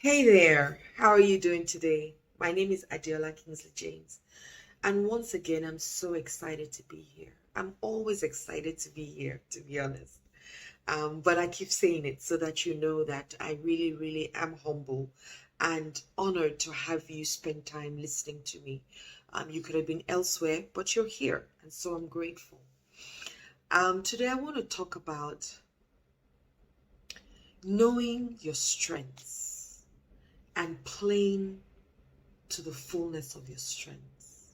Hey there, how are you doing today? My name is Adiola Kingsley James, and once again, I'm so excited to be here. I'm always excited to be here, to be honest. But I keep saying it so that you know that I really, really am humble and honored to have you spend time listening to me. You could have been elsewhere, but you're here, and so I'm grateful. Today, I want to talk about knowing your strengths and playing to the fullness of your strengths.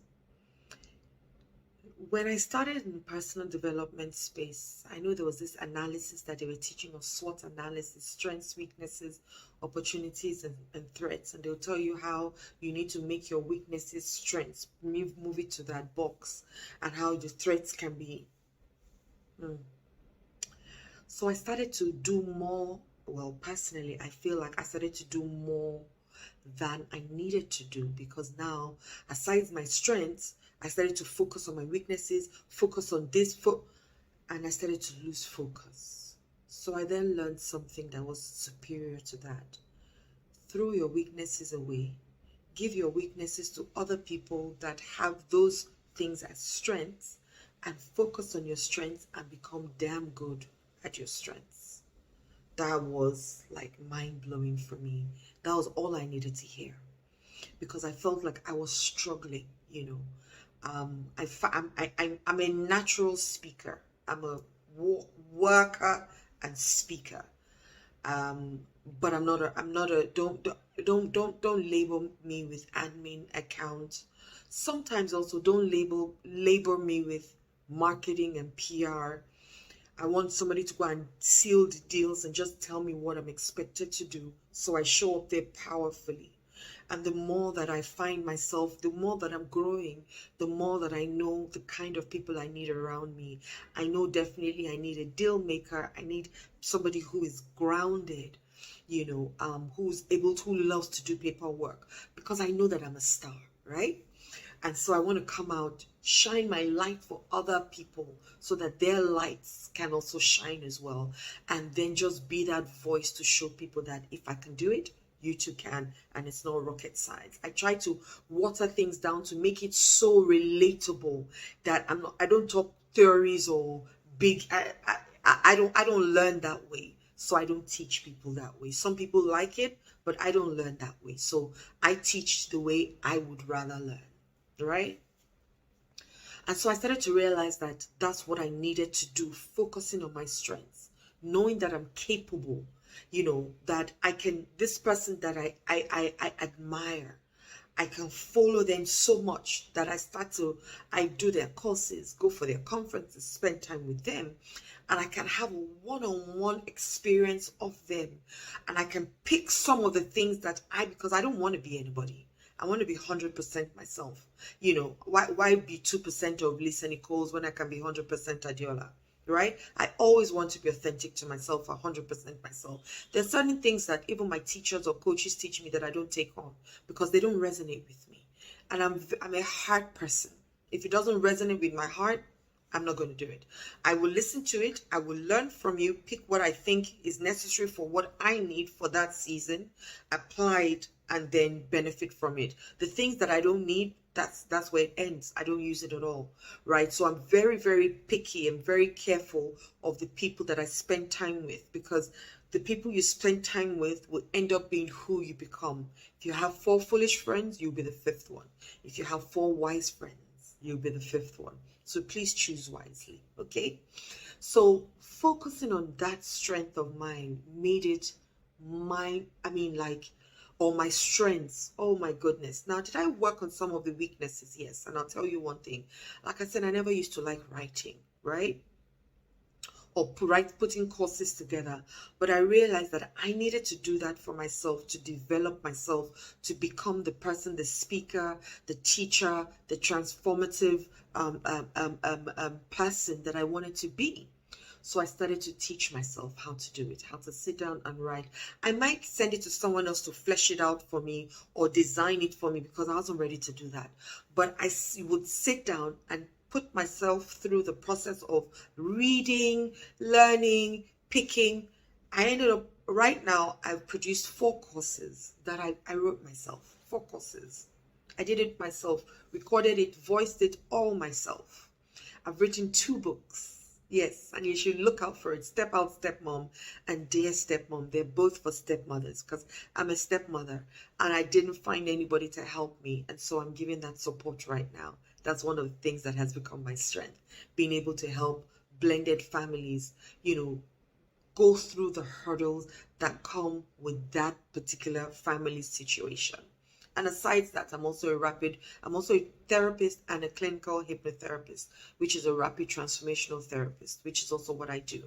When I started in the personal development space, I know there was this analysis that they were teaching of SWOT analysis, strengths, weaknesses, opportunities, and threats. And they'll tell you how you need to make your weaknesses strengths, move it to that box, and how the threats can be. So I started to do more. Well, personally, I feel like I started to do more than I needed to do because now, aside my strengths, I started to focus on my weaknesses, focus on and I started to lose focus. So I then learned something that was superior to that. Throw your weaknesses away. Give your weaknesses to other people that have those things as strengths and focus on your strengths and become damn good at your strengths. That was like mind blowing for me. That was all I needed to hear because I felt like I was struggling. I'm a natural speaker. I'm a worker and speaker. Um, but don't label me with admin account. Sometimes also don't label me with marketing and PR. I want somebody to go and seal the deals and just tell me what I'm expected to do so I show up there powerfully. And the more that I find myself, the more that I'm growing, the more that I know the kind of people I need around me. I know definitely I need a deal maker. I need somebody who is grounded, who loves to do paperwork because I know that I'm a star, right? And so I want to come out, shine my light for other people so that their lights can also shine as well. And then just be that voice to show people that if I can do it, you too can. And it's not rocket science. I try to water things down to make it so relatable that I don't talk theories or big, I don't learn that way. So I don't teach people that way. Some people like it, but I don't learn that way. So I teach the way I would rather learn, right? And so I started to realize that that's what I needed to do, focusing on my strengths, knowing that I'm capable, that I can, this person that I admire, I can follow them so much that I do their courses, go for their conferences, spend time with them, and I can have a one-on-one experience of them. And I can pick some of the things because I don't want to be anybody. I want to be 100% myself. Why be 2% of Lisa Nichols when I can be 100% Adiola? Right? I always want to be authentic to myself, 100% myself. There's certain things that even my teachers or coaches teach me that I don't take on because they don't resonate with me. And I'm a heart person. If it doesn't resonate with my heart, I'm not going to do it. I will listen to it. I will learn from you, pick what I think is necessary for what I need for that season, apply it, and then benefit from it. The things that I don't need, that's where it ends. I don't use it at all, right? So I'm very, very picky and very careful of the people that I spend time with because the people you spend time with will end up being who you become. If you have 4 foolish friends, you'll be the 5th one. If you have 4 wise friends, you'll be the 5th one. So please choose wisely, okay? So focusing on that strength of mine made it or my strengths. Oh my goodness. Now, did I work on some of the weaknesses? Yes. And I'll tell you one thing. Like I said, I never used to like writing, right? Or putting courses together. But I realized that I needed to do that for myself, to develop myself, to become the person, the speaker, the teacher, the transformative person that I wanted to be. So I started to teach myself how to do it, how to sit down and write. I might send it to someone else to flesh it out for me or design it for me because I wasn't ready to do that. But I would sit down and put myself through the process of reading, learning, picking. I ended up right now I've produced 4 courses that I wrote myself. 4 courses. I did it myself, recorded it, voiced it all myself. I've written 2 books. Yes, and you should look out for it. Step Out Stepmom and Dear Stepmom. They're both for stepmothers because I'm a stepmother and I didn't find anybody to help me. And so I'm giving that support right now. That's one of the things that has become my strength. Being able to help blended families, go through the hurdles that come with that particular family situation. And aside that, I'm also a therapist and a clinical hypnotherapist, which is a rapid transformational therapist, which is also what I do,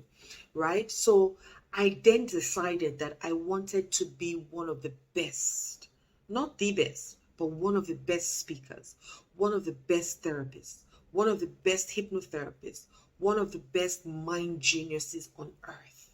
right? So I then decided that I wanted to be one of the best, not the best, but one of the best speakers, one of the best therapists, one of the best hypnotherapists, one of the best mind geniuses on earth.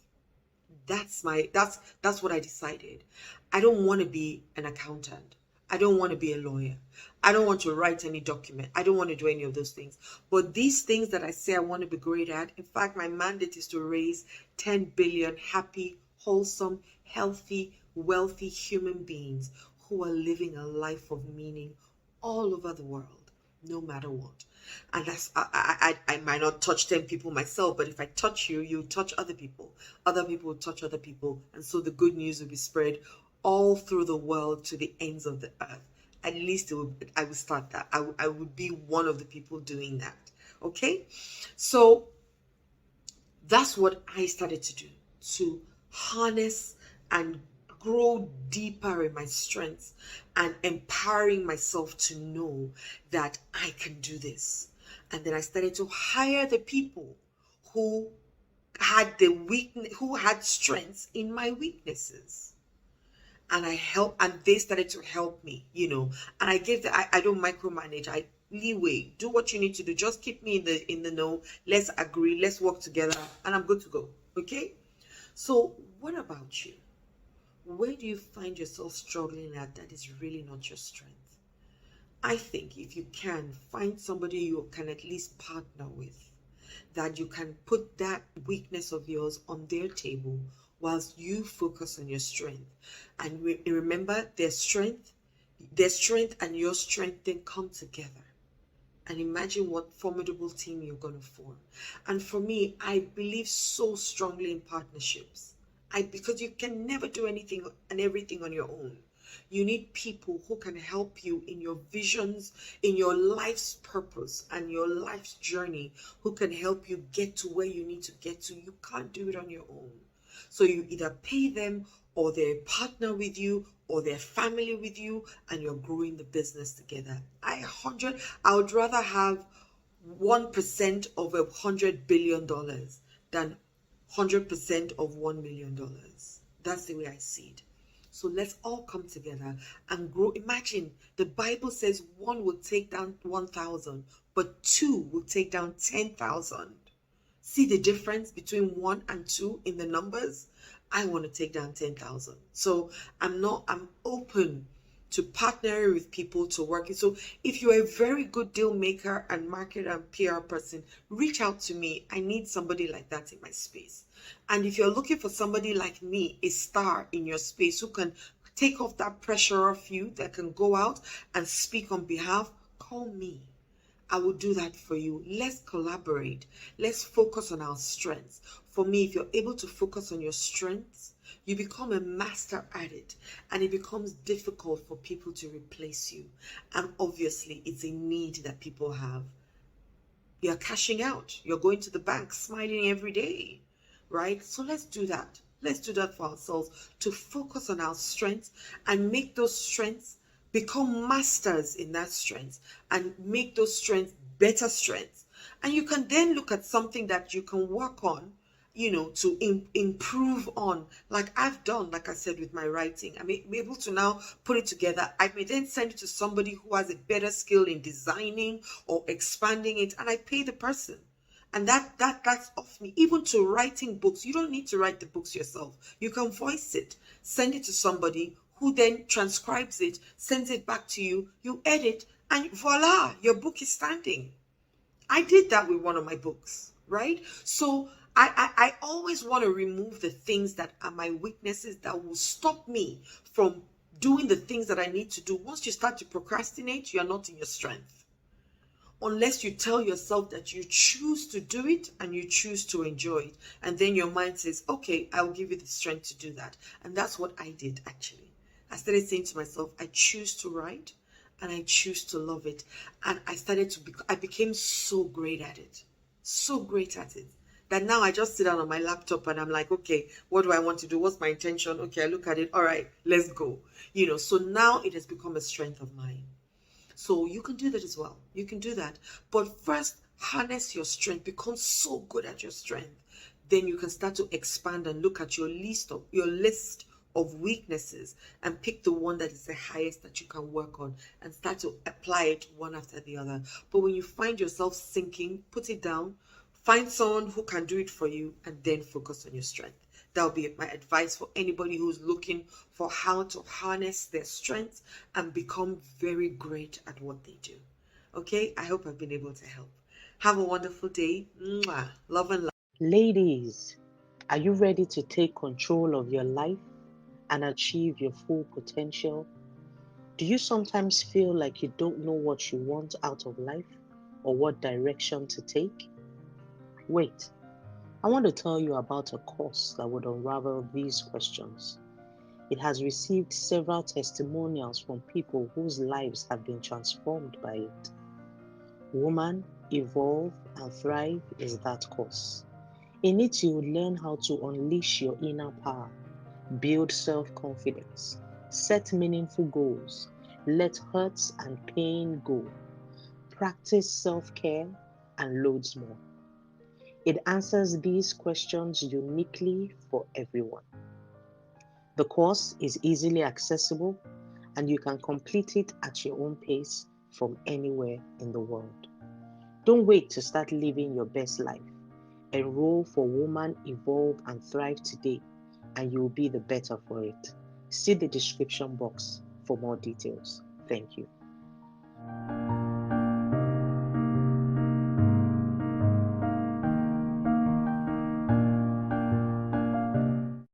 That's what I decided. I don't want to be an accountant. I don't want to be a lawyer. I don't want to write any document. I don't want to do any of those things. But these things that I say I want to be great at, in fact, my mandate is to raise 10 billion happy, wholesome, healthy, wealthy human beings who are living a life of meaning all over the world, no matter what. And that's I might not touch 10 people myself, but if I touch you, you touch other people. Other people will touch other people. And so the good news will be spread all through the world to the ends of the earth. At least I would start that. I would be one of the people doing that. Okay? So that's what I started to do, to harness and grow deeper in my strengths and empowering myself to know that I can do this. And then I started to hire the people who had strengths in my weaknesses. And and they started to help me, and I I don't micromanage. I leeway, do what you need to do. Just keep me in the know. Let's agree, let's work together, and I'm good to go. Okay? So what about you? Where do you find yourself struggling at that is really not your strength? I think if you can find somebody you can at least partner with, that you can put that weakness of yours on their table whilst you focus on your strength. And remember, their strength and your strength then come together. And imagine what formidable team you're going to form. And for me, I believe so strongly in partnerships. Because you can never do anything and everything on your own. You need people who can help you in your visions, in your life's purpose and your life's journey, who can help you get to where you need to get to. You can't do it on your own. So you either pay them, or they partner with you, or they're family with you, and you're growing the business together. I would rather have 1% of $100 billion than 100% of $1 million. That's the way I see it. So let's all come together and grow. Imagine the Bible says 1 will take down 1,000, but 2 will take down 10,000. See the difference between 1 and 2 in the numbers? I want to take down 10,000. So I'm open to partnering with people to work. So if you're a very good deal maker and market and PR person, reach out to me. I need somebody like that in my space. And if you're looking for somebody like me, a star in your space who can take off that pressure off you, that can go out and speak on behalf, call me. I will do that for you. Let's collaborate. Let's focus on our strengths. For me, if you're able to focus on your strengths, you become a master at it, and it becomes difficult for people to replace you. And obviously, it's a need that people have. You're cashing out. You're going to the bank smiling every day, right? So let's do that. Let's do that for ourselves, to focus on our strengths and make those strengths become masters in that strength, and make those strengths better strengths. And you can then look at something that you can work on, to improve on, like I've done, like I said, with my writing. I may be able to now put it together. I may then send it to somebody who has a better skill in designing or expanding it, and I pay the person. And that's off me. Even to writing books, you don't need to write the books yourself. You can voice it, send it to somebody who then transcribes it, sends it back to you, you edit, and voila, your book is standing. I did that with one of my books, right? So I always want to remove the things that are my weaknesses that will stop me from doing the things that I need to do. Once you start to procrastinate, you're not in your strength. Unless you tell yourself that you choose to do it and you choose to enjoy it. And then your mind says, okay, I'll give you the strength to do that. And that's what I did actually. I started saying to myself, I choose to write and I choose to love it. And I became so great at it. So great at it. That now I just sit down on my laptop and I'm like, okay, what do I want to do? What's my intention? Okay, I look at it. All right, let's go. So now it has become a strength of mine. So you can do that as well. You can do that. But first, harness your strength. Become so good at your strength. Then you can start to expand and look at your list of weaknesses and pick the one that is the highest that you can work on and start to apply it one after the other. But when you find yourself sinking, put it down, find someone who can do it for you, and then focus on your strength. That'll be my advice for anybody who's looking for how to harness their strengths and become very great at what they do. Okay, I hope I've been able to help. Have a wonderful day. Mwah. Love and light. Ladies, are you ready to take control of your life and achieve your full potential? Do you sometimes feel like you don't know what you want out of life or what direction to take? Wait, I want to tell you about a course that would unravel these questions. It has received several testimonials from people whose lives have been transformed by it. Woman, Evolve and Thrive is that course. In it, you will learn how to unleash your inner power, build self-confidence, set meaningful goals, let hurts and pain go, practice self-care, and loads more. It answers these questions uniquely for everyone. The course is easily accessible and you can complete it at your own pace from anywhere in the world. Don't wait to start living your best life. Enroll for Woman, Evolve and Thrive today and you'll be the better for it. See the description box for more details. Thank you.